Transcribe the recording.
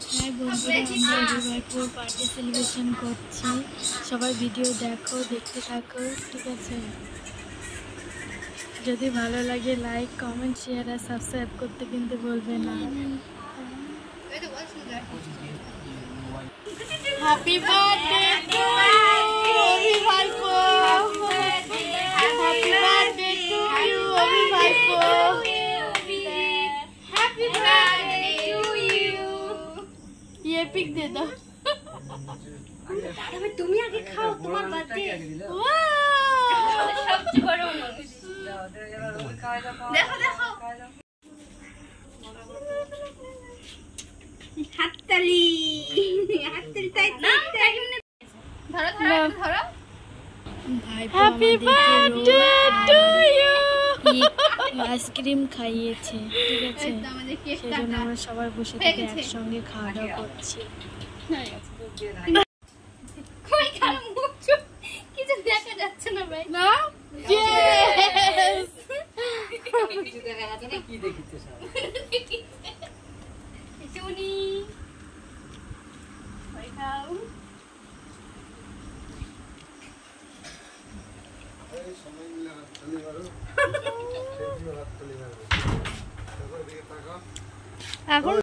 হ্যাঁ বন্ধুরা, আমরা রবিবারপুর বার্থডে সেলিব্রেশন করছি। সবাই ভিডিও দেখো, দেখতে থাকো, ঠিক আছে? যদি ভালো লাগে লাইক, কমেন্ট, শেয়ার আর সাবস্ক্রাইব করতে কিন্তু বলবে না। Happy birthday to you Rabibarpur. Happy birthday to you Rabibarpur. Happy birthday to you. ये पिक दे दो। अरे तुम ही आगे खाओ, तुम्हारा बर्थडे। वाह, सबसे बड़ा देखो देखो हाथताली हाथताली ताई ना धरो धरो धरो भाई happy birthday to you. Ice cream खाइয়েছে, ঠিক আছে? সেজন্য আমরা সবাই বসে থেকে একসঙ্গে খাওয়া দাওয়া করছি। কই কারণ মুখ কিছু দেখা যাচ্ছে না ভাই। না কিছু দেখা যাচ্ছে না, কি দেখিছে সব টুনি ভাই খাও। এই সময় মিলে হাত তুলি মারো, সেটি হাত তুলি মারো, তারপর দিকে তাকাও। এখন